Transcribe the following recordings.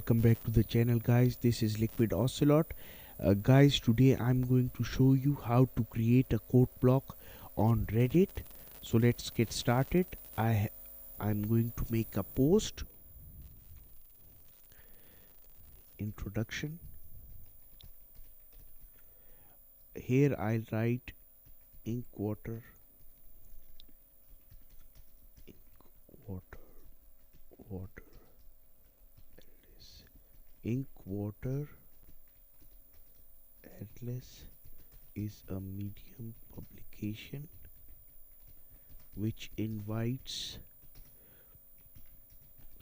welcome back to the channel, guys. This is LiquidOcelot. Guys, today I'm going to show you how to create a code block on Reddit. So let's get started. I'm going to make a post. Introduction. Here I'll write ink water ink water atlas is a medium publication which invites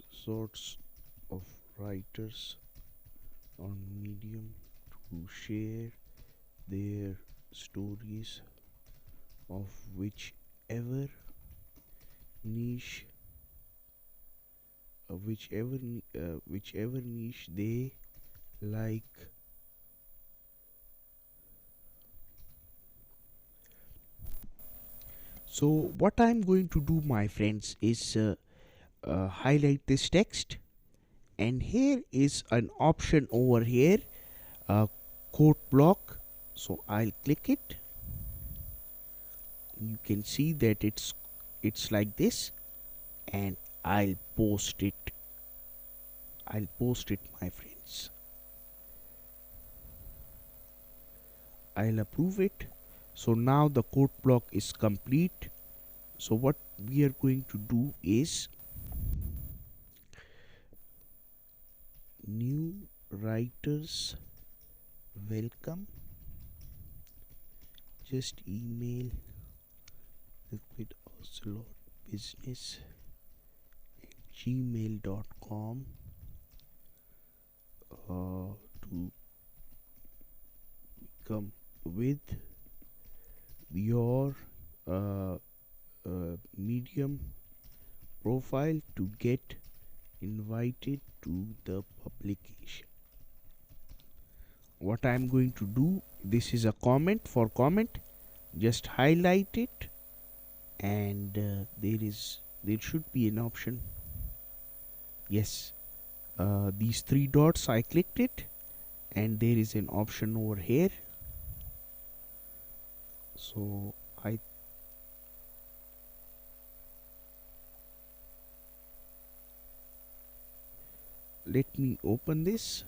sorts of writers on medium to share their stories of whichever niche they like. So what I'm going to do, my friends, is highlight this text, and here is an option over here, code block. So I'll click it. You can see that it's like this, and I'll post it, my friends. I'll approve it. So now the code block is complete. So what we are going to do is new writers welcome. Just email LiquidOcelotBusiness@gmail.com to come with your medium profile to get invited to the publication. What I'm going to do, this is a comment. For comment, just highlight it, and there should be an option. Yes, these three dots, I clicked it, and there is an option over here. So let me open this.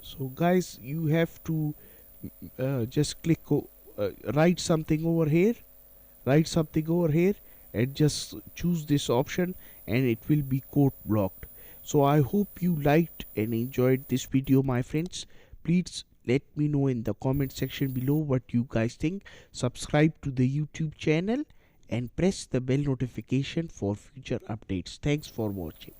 So guys, you have to just click write something over here, and just choose this option, and it will be code blocked. So I hope you liked and enjoyed this video, my friends. Please let me know in the comment section below what you guys think. Subscribe to the YouTube channel and press the bell notification for future updates. Thanks for watching.